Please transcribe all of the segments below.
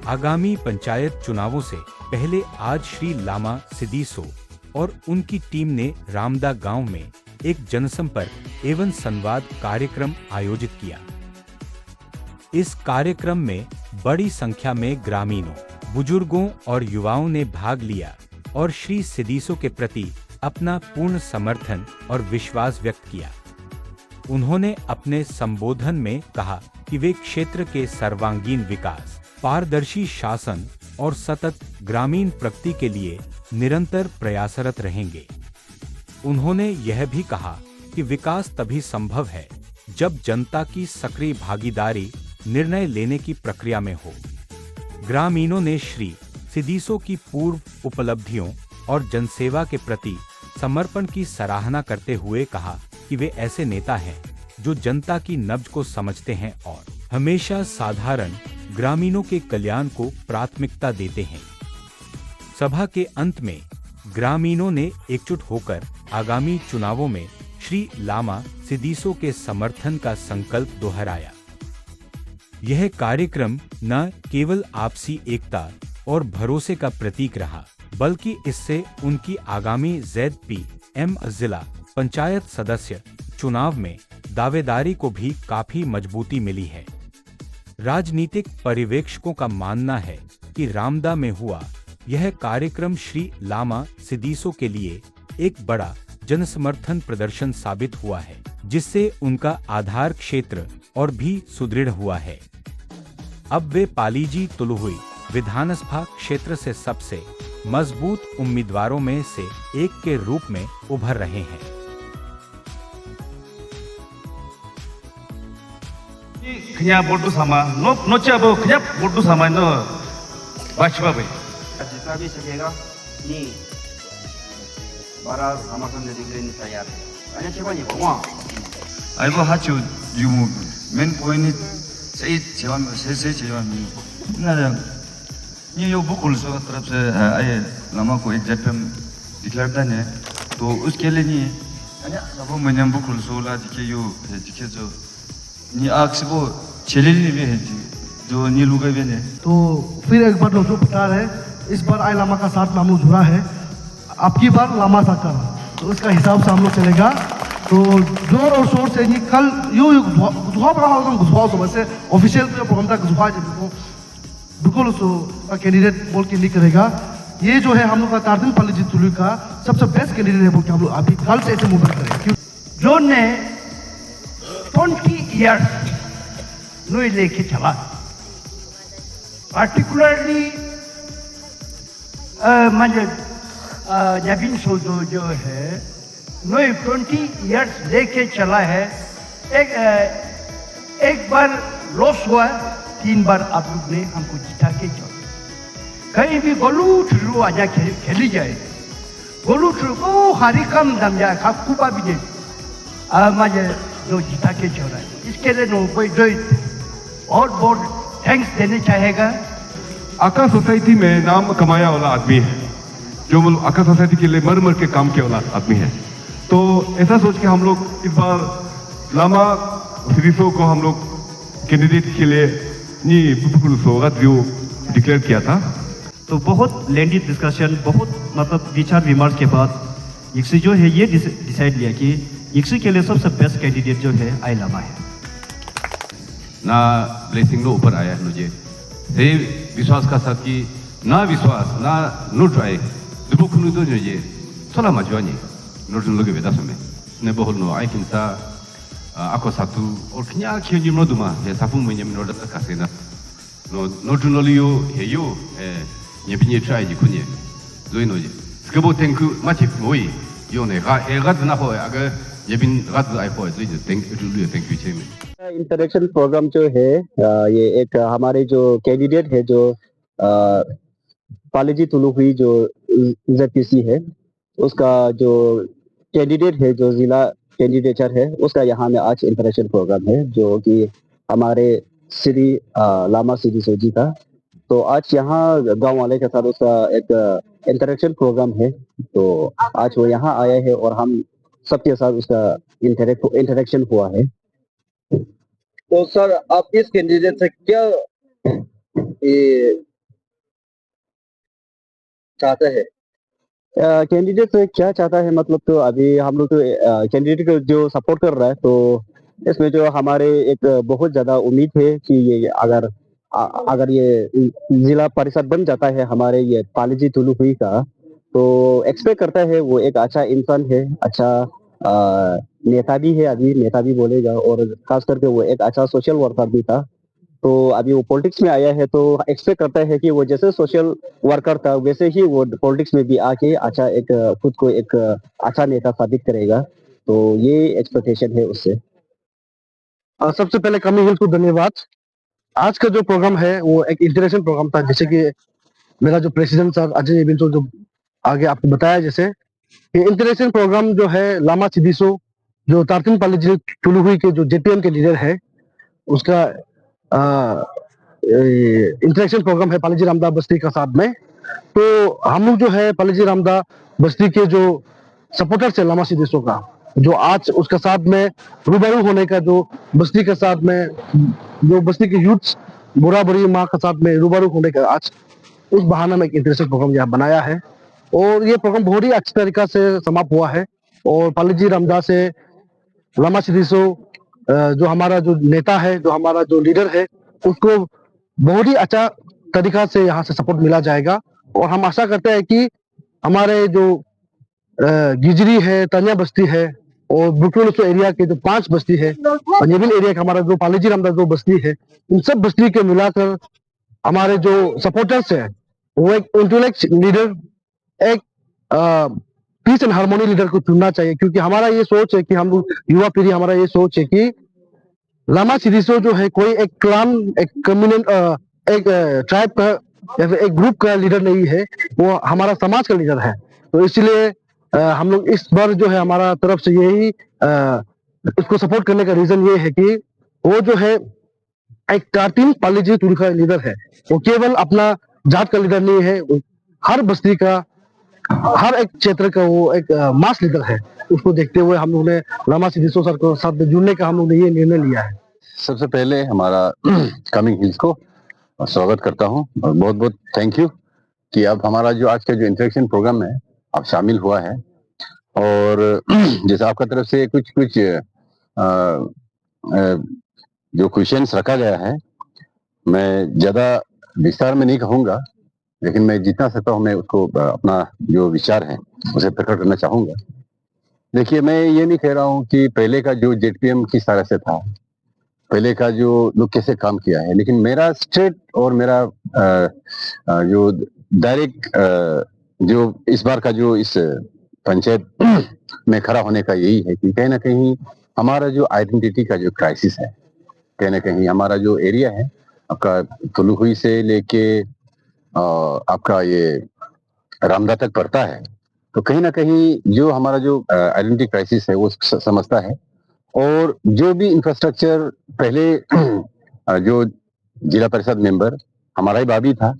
आगामी पंचायत चुनावों से पहले आज श्री लामा सिदिसो और उनकी टीम ने रामदा गांव में एक जनसंपर्क एवं संवाद कार्यक्रम आयोजित किया। इस कार्यक्रम में बड़ी संख्या में ग्रामीणों, बुजुर्गों और युवाओं ने भाग लिया और श्री सिदिसो के प्रति अपना पूर्ण समर्थन और विश्वास व्यक्त किया। उन्होंने अपने संबोधन में कहा कि वे क्षेत्र के सर्वांगीण विकास, पारदर्शी शासन और सतत ग्रामीण प्रगति के लिए निरंतर प्रयासरत रहेंगे। उन्होंने यह भी कहा कि विकास तभी संभव है जब जनता की सक्रिय भागीदारी निर्णय लेने की प्रक्रिया में हो। ग्रामीणों ने श्री सिदिसो की पूर्व उपलब्धियों और जनसेवा के प्रति समर्पण की सराहना करते हुए कहा कि वे ऐसे नेता हैं जो जनता की नब्ज को समझते हैं और हमेशा साधारण ग्रामीणों के कल्याण को प्राथमिकता देते हैं। सभा के अंत में ग्रामीणों ने एकजुट होकर आगामी चुनावों में श्री लामा सिदिसो के समर्थन का संकल्प दोहराया। यह कार्यक्रम न केवल आपसी एकता और भरोसे का प्रतीक रहा, बल्कि इससे उनकी आगामी ZPM जिला पंचायत सदस्य चुनाव में दावेदारी को भी काफी मजबूती मिली है। राजनीतिक पर्यवेक्षकों का मानना है कि रामदा में हुआ यह कार्यक्रम श्री लामा सिदिसो के लिए एक बड़ा जनसमर्थन प्रदर्शन साबित हुआ है, जिससे उनका आधार क्षेत्र और भी सुदृढ़ हुआ है। अब वे पालीजी तुलुहुई विधानसभा क्षेत्र से सबसे मजबूत उम्मीदवारों में से एक के रूप में उभर रहे हैं। 그냥 볼도 삼아 놓자고 그냥 볼도 삼아 너 마치바베 तभी सकेगा नहीं बड़ा समर्थन देने के लिए तैयार है। अन्य चीज़ नहीं होगा। 아이고 하주 유무 맨 보이니 세이 제왕 세세 제왕이 나랑 ये बुकुल सो तरफ से आए लामा को एक ZPM डिक्लेयर करने तो उसके लिए नहीं सब मैंने बुकुल सो ला दिखे जो नी आग से वो चलेली भी है जो नी लुगा भी ने तो फिर एक बार लोग बता रहे इस बार आई लामा का साथ हम लोग जुड़ा है, अब की बार लामा साथ का, तो उसका हिसाब से हम लोग चलेगा। तो जोर और शोर से नहीं कल यूँ गुजवा बड़ा होगा गुजवा सुबह से ऑफिशियल प्रोग्राम तक गुजवा जब बिल्कुल उसको कैंडिडेट बोल के नहीं करेगा। ये जो है हम लोग का तारदिन पालीजी तुलुहुई का सबसे बेस्ट कैंडिडेट है बोल के हम लोग अभी कल से ऐसे मूवमेंट करें। जो ने 20 years नुई लेके चला, पार्टिकुलरली मतलब नवीन सोजो जो है नुई 20 years लेके चला है। एक बार लॉस हुआ, 3 बार आप लोग ने हमको जिता के चला। कहीं भी गोलू ठुरू आजा खेली जाए, गोलू ठुरू को हारी कम दम जाए खाकुबा भी दे मुझे जो जिता के चला है। इसके लिए नो कोई जो और बहुत थैंक्स देने चाहेगा। आका सोसाइटी में नाम कमाया वाला आदमी है, जो आका सोसाइटी के लिए मर के काम किया वाला आदमी है। तो ऐसा सोच के हम लोग इस बार लामा सिदिसो को हम लोग कैंडिडेट के लिए नी बुकुल सोगा जो डिक्लेयर किया था। तो बहुत लेंडी डिस्कशन, बहुत मतलब विचार विमर्श के बाद यक्सी जो है ये डिसाइड लिया कि यक्सी के लिए सबसे बेस्ट कैंडिडेट जो है आई लामा है। ना ब्लेसिंग लो ऊपर आया है मुझे से विश्वास का साथ कि ना विश्वास ना नो ट्राई दुबुकुनु तो जो ये सोला मजवानी नोटन लोगे बेटा समय ने बहुत नो आई किंता आको सातु और किया क्यों जिम्नो दुमा ये सापुं में जिम्नो डर कासे ना नोटन लोलियो ये यो ये बिन्ये ट्राई जिकुन्ये जोई नो जी स्कबो टेंकु माचिक मोई यो ने गाद ना हो अगर ये बिन गाद आई हो जोई थैंक यू चेमी। इंटरेक्शन प्रोग्राम जो है ये एक हमारे जो कैंडिडेट है जो पालीजी तुलुहुई जो ZPC है उसका जो कैंडिडेट है जो जिला कैंडिडेटर है उसका यहाँ में आज इंटरेक्शन प्रोग्राम है जो कि हमारे श्री लामा सिदिसो जी का। तो आज यहाँ गांव वाले के साथ उसका एक इंटरेक्शन प्रोग्राम है, तो आज वो यहाँ आया है और हम सबके साथ उसका इंटरेक्शन हुआ है। तो सर आप इस कैंडिडेट से क्या चाहता है कैंडिडेट क्या चाहता है, मतलब तो अभी हम लोग तो कैंडिडेट को जो सपोर्ट कर रहा है, तो इसमें जो हमारे एक बहुत ज्यादा उम्मीद है कि ये अगर ये जिला परिषद बन जाता है हमारे ये पालीजी तुलु हुई का, तो एक्सपेक्ट करता है वो एक अच्छा इंसान है, अच्छा नेता भी है, अभी नेता भी बोलेगा, और खास करके वो एक अच्छा सोशल वर्कर भी था। तो अभी वो पॉलिटिक्स में आया है, तो एक्सपेक्ट करता है कि वो जैसे सोशल वर्कर था वैसे ही वो पॉलिटिक्स में भी आके अच्छा एक खुद को एक अच्छा नेता साबित करेगा। तो ये एक्सपेक्टेशन है उससे। सबसे पहले कमी हिल्स को धन्यवाद। आज का जो प्रोग्राम है वो एक इंटरेक्शन प्रोग्राम था, जैसे कि मेरा जो प्रेसिडेंट सर अजय बिंसो जो आगे आपको बताया, जैसे ये इंटरेक्शन प्रोग्राम जो है लामा सिदिसो जो तारतिन पाली टुलुहुई के जो जेपीएम के लीडर है, उसका इंटरेक्शन प्रोग्राम है पालीजी रामदा बस्ती का साथ में। तो हम लोग जो है पालीजी रामदा बस्ती के जो सपोर्टर्स है लामा सिदिसो का, जो आज उसका साथ में रूबरू होने का, जो बस्ती के साथ में जो बस्ती के यूथ बुरा बुरी माँ के साथ में रूबरू होने का, आज उस बहाना में एक इंटरेक्शन प्रोग्राम यहाँ बनाया है। और ये प्रोग्राम बहुत ही अच्छी तरीका से समाप्त हुआ है। और पालीजी रामदा से लामा सिदिसो जो हमारा जो नेता है, जो हमारा जो लीडर है, उसको बहुत ही अच्छा तरीका से यहाँ से सपोर्ट मिला जाएगा। और हम आशा करते हैं कि हमारे जो गिजरी है, तनिया बस्ती है और ब्रुकलिन एरिया के जो 5 बस्ती है, और नेविल एरिया का हमारा जो पालीजी रामदा जो बस्ती है, इन सब बस्ती के मिलाकर हमारे जो सपोर्टर्स है वो एक इंटेलेक्ट लीडर, एक पीस एंड हार्मोनी लीडर को चुनना चाहिए। क्योंकि हमारा ये सोच है कि हम लोग युवा पीढ़ी, हमारा ये सोच है कि लामा सिदिसो जो है कोई एक क्लान, एक कम्युनिट, एक ट्राइब का या फिर एक ग्रुप का लीडर नहीं है, वो हमारा समाज का लीडर है। तो इसलिए हम लोग इस बार जो है हमारा तरफ से यही उसको सपोर्ट करने का रीजन ये है कि वो जो है एक तारतिन पालीजी तुलु का लीडर है। वो केवल अपना जात का लीडर नहीं है, वो हर बस्ती का, हर एक क्षेत्र का वो एक मास लीडर है। उसको देखते हुए हम लोग ने लामा सिदिसो सर को साथ में जुड़ने का हम लोग ने ये निर्णय लिया है। सबसे पहले हमारा कमिंग हिल्स को स्वागत करता हूं और बहुत बहुत थैंक यू कि अब हमारा जो आज का जो इंटरेक्शन प्रोग्राम है अब शामिल हुआ है। और जैसे आपका तरफ से कुछ जो क्वेश्चंस रखा गया है, मैं ज्यादा विस्तार में नहीं कहूंगा, लेकिन मैं जितना सकता हूं मैं उसको अपना जो विचार है उसे प्रकट करना चाहूंगा। देखिए, मैं ये नहीं कह रहा हूं कि पहले का जो जेडपीएम किस तरह से था, पहले का जो लोग कैसे काम किया है, लेकिन मेरा स्टेट और मेरा जो डायरेक्ट जो इस बार का जो इस पंचायत में खड़ा होने का यही है कि कहीं ना कहीं हमारा जो आइडेंटिटी का जो क्राइसिस है, कहीं ना कहीं हमारा जो एरिया है आपका तुलुहुई से लेके आपका ये रामदा तक पड़ता है, तो कहीं ना कहीं जो हमारा जो आइडेंटिटी क्राइसिस है वो समझता है। और जो भी इंफ्रास्ट्रक्चर पहले जो जिला परिषद मेंबर हमारा ही बाबी था,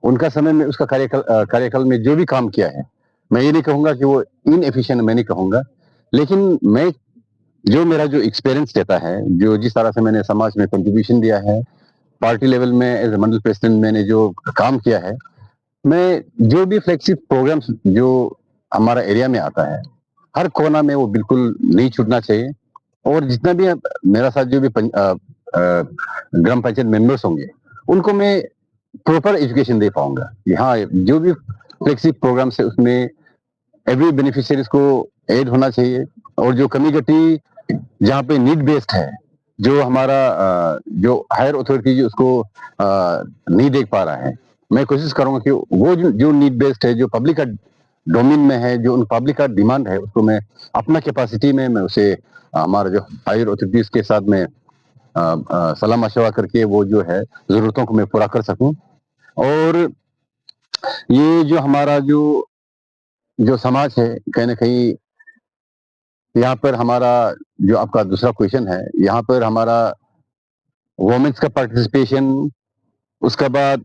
उनका समय में उसका कार्यकाल में जो भी काम किया है, मैं ये नहीं कहूंगा कि वो इनएफिशिएंट, मैं नहीं कहूंगा, लेकिन मैं जो मेरा जो एक्सपीरियंस देता है, जो जिस तरह से मैंने समाज में कंट्रीब्यूशन दिया है, पार्टी लेवल में एज ए मंडल प्रेसिडेंट मैंने जो काम किया है, मैं जो भी फ्लैगशिप प्रोग्राम्स जो हमारा एरिया में आता है, हर कोना में वो बिल्कुल नहीं छूटना चाहिए। और जितना भी मेरा साथ जो भी ग्राम पंचायत मेंबर्स होंगे, उनको मैं प्रॉपर एजुकेशन दे पाऊंगा। हाँ, जो भी फ्लैगशिप प्रोग्राम है उसमें एवरी बेनिफिशियरीज को ऐड होना चाहिए। और जो कम्युनिटी जहाँ पे नीड बेस्ड है, जो हमारा जो हायर अथॉरिटी उसको नहीं देख पा रहा है, मैं कोशिश करूंगा कि वो जो नीड बेस्ड है, जो पब्लिक का डोमेन में है, जो उन पब्लिक का डिमांड है, उसको मैं अपना कैपेसिटी में मैं उसे हमारा जो हायर अथॉरिटीज के साथ में सलाह मशवरा करके वो जो है जरूरतों को मैं पूरा कर सकूं। और ये जो हमारा जो समाज है, कहीं ना कहीं यहाँ पर हमारा जो आपका दूसरा क्वेश्चन है, यहाँ पर हमारा वुमेन्स का पार्टिसिपेशन, उसके बाद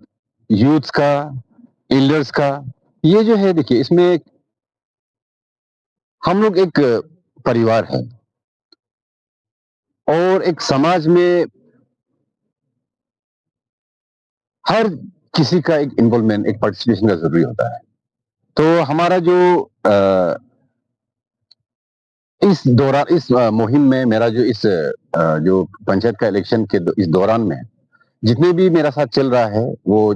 यूथ्स का, एल्डर्स का, ये जो है, देखिए इसमें हम लोग एक परिवार है और एक समाज में हर किसी का एक इन्वॉल्वमेंट, एक पार्टिसिपेशन का जरूरी होता है। तो हमारा जो इस दौरान इस मुहिम में मेरा जो इस जो पंचायत का इलेक्शन के इस दौरान में जितने भी मेरा साथ चल रहा है वो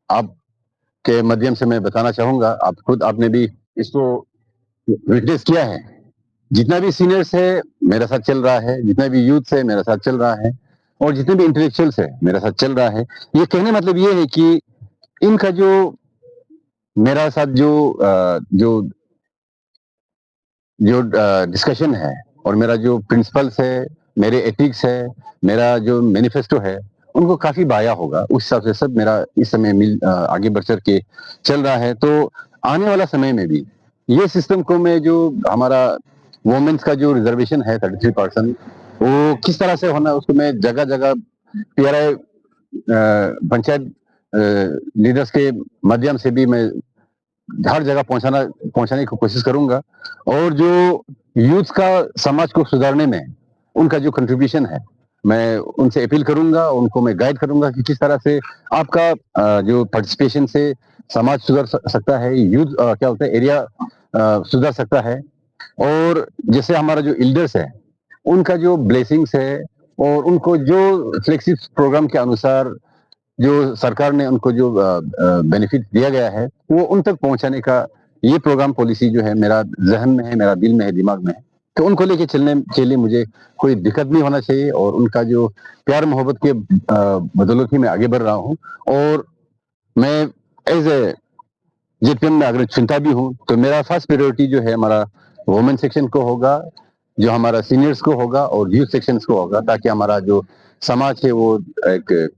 आपके माध्यम से मैं बताना चाहूंगा। आप खुद आपने भी इसको विटनेस किया है। जितना भी सीनियर्स है मेरा साथ चल रहा है, जितना भी यूथ है मेरा साथ चल रहा है, और जितने भी इंटेलेक्चुअल्स है मेरा साथ चल रहा है। ये कहने मतलब ये है कि इनका जो मेरा साथ जो डिस्कशन है और मेरा जो प्रिंसिपल्स है, मेरे एथिक्स है, मेरा जो मैनिफेस्टो है, उनको काफी बाया होगा। उस हिसाब से सब मेरा इस समय आगे बढ़ चढ़ के चल रहा है। तो आने वाला समय में भी ये सिस्टम को मैं जो हमारा वुमेन्स का जो रिजर्वेशन है 33%, वो किस तरह से होना, उसको मैं जगह जगह PRI पंचायत लीडर्स के माध्यम से भी मैं हर जगह पहुंचाने की कोशिश करूंगा। और जो यूथ का समाज को सुधारने में उनका जो कंट्रीब्यूशन है, मैं उनसे अपील करूंगा, उनको मैं गाइड करूंगा कि किस तरह से आपका जो पार्टिसिपेशन से समाज सुधर सकता है, यूथ क्या होता है, एरिया सुधर सकता है। और जैसे हमारा जो एल्डर्स है उनका जो ब्लेसिंग्स है और उनको जो फ्लेक्सिब प्रोग्राम के अनुसार जो सरकार ने उनको जो बेनिफिट दिया गया है वो उन तक पहुंचाने का ये प्रोग्राम पॉलिसी जो है मेरा जहन में है, मेरा दिल में है, दिमाग में है। तो उनको लेके चलने के लिए मुझे कोई दिक्कत नहीं होना चाहिए और उनका जो प्यार मोहब्बत के बदौलत ही मैं आगे बढ़ रहा हूँ। और मैं एज ए JPM में अगर चुनता भी हूँ तो मेरा फर्स्ट प्रायोरिटी जो है हमारा वुमेन सेक्शन को होगा, जो हमारा सीनियर्स को होगा और यूथ सेक्शंस को होगा, ताकि हमारा जो समाज है वो एक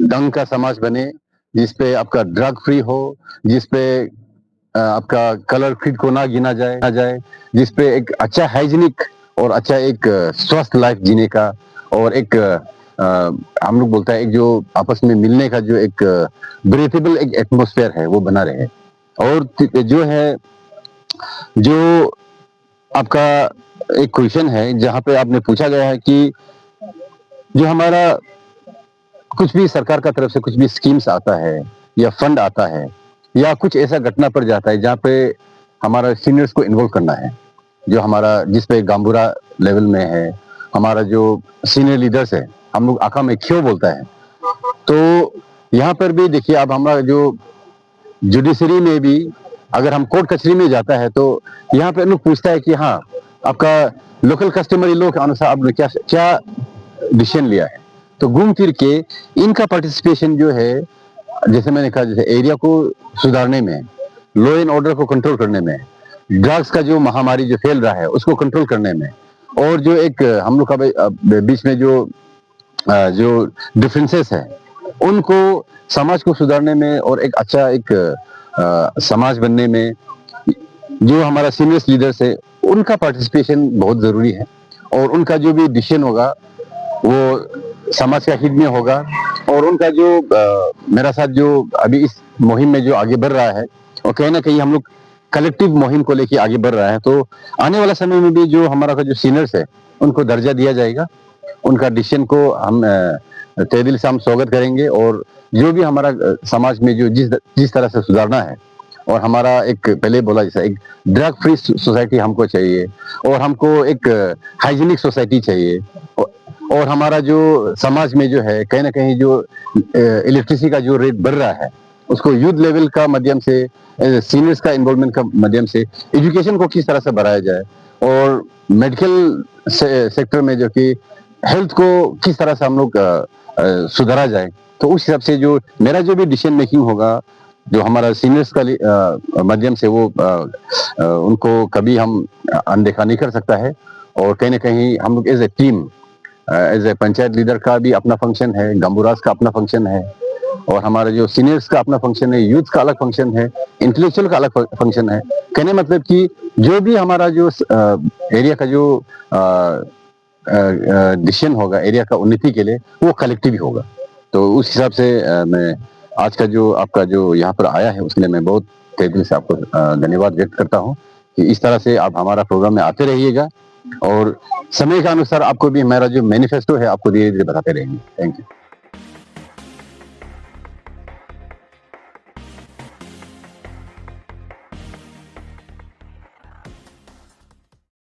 ढंग का समाज बने, जिसपे आपका ड्रग फ्री हो, जिसपे आपका कलर फीड को ना गिना जाए, जिसपे एक अच्छा हाइजीनिक और अच्छा एक स्वस्थ लाइफ जीने का और एक हम लोग बोलता है एक जो आपस में मिलने का जो एक ब्रीथेबल एक एटमॉस्फेयर है वो बना रहे। और जो है जो आपका एक क्वेश्चन है जहाँ पे आपने पूछा गया है कि जो हमारा कुछ भी सरकार का तरफ से कुछ भी स्कीम्स आता है या फंड आता है या कुछ ऐसा घटना पर जाता है जहाँ पे हमारा सीनियर्स को इन्वॉल्व करना है, जो हमारा जिस पे गांबुरा लेवल में है, हमारा जो सीनियर लीडर्स है, हम लोग आका में क्यों बोलता है। तो यहाँ पर भी देखिए, अब हमारा जो जुडिशरी में भी अगर हम कोर्ट कचहरी में जाता है तो यहाँ पे लोग पूछता है कि हाँ आपका लोकल कस्टमरी लॉ के अनुसार आपने क्या डिसीजन लिया है। तो घूम फिर के इनका पार्टिसिपेशन जो है, जैसे मैंने कहा, जैसे एरिया को सुधारने में, लॉ एंड ऑर्डर को कंट्रोल करने में, ड्रग्स का जो महामारी जो फैल रहा है उसको कंट्रोल करने में, और जो एक हम लोग का बीच में जो डिफरेंसेस है उनको समाज को सुधारने में और एक अच्छा एक समाज बनने में जो हमारा सीनियर्स लीडर्स है उनका पार्टिसिपेशन बहुत जरूरी है। और उनका जो भी डिसीजन होगा वो समाज का हित में होगा। और उनका जो मेरा साथ जो अभी इस मुहिम में जो आगे बढ़ रहा है और कहीं ना कहीं हम लोग कलेक्टिव मुहिम को लेके आगे बढ़ रहा है। तो आने वाला समय में भी जो हमारा का जो सीनियर्स है उनको दर्जा दिया जाएगा, उनका डिसीजन को हम तहे दिल से हम स्वागत करेंगे। और जो भी हमारा समाज में जो जिस तरह से सुधारना है, और हमारा एक पहले बोला जैसा एक ड्रग फ्री सोसाइटी हमको चाहिए, और हमको एक हाइजीनिक सोसाइटी चाहिए, और हमारा जो समाज में जो है कहीं ना कहीं जो इलेक्ट्रिसिटी का जो रेट बढ़ रहा है उसको यूथ लेवल का माध्यम से, सीनियर्स का इन्वॉल्वमेंट का माध्यम से एजुकेशन को किस तरह से बढ़ाया जाए, और मेडिकल सेक्टर में जो कि हेल्थ को किस तरह से हम लोग सुधारा जाए। तो उस हिसाब से जो मेरा जो भी डिसीजन मेकिंग होगा, जो हमारा सीनियर्स का माध्यम से वो उनको कभी हम अनदेखा नहीं कर सकता है। और कहीं ना कहीं हम लोग as a team, as a panchayat leader का भी अपना फंक्शन है, गंबुरास का अपना फंक्शन है, और हमारा जो सीनियर्स का अपना फंक्शन है, यूथ का अलग फंक्शन है, इंटेलेक्चुअल का अलग फंक्शन है। कहने मतलब कि जो भी हमारा जो एरिया का जो डिसीजन होगा एरिया का उन्नति के लिए, वो कलेक्टिव ही होगा। तो उस हिसाब से मैं आज का जो आपका जो यहाँ पर आया है उसके लिए मैं बहुत तहे दिल से आपको धन्यवाद व्यक्त करता हूँ कि इस तरह से आप हमारा प्रोग्राम में आते रहिएगा, और समय के अनुसार आपको भी हमारा जो मैनिफेस्टो है आपको धीरे धीरे बताते रहेंगे। Thank you.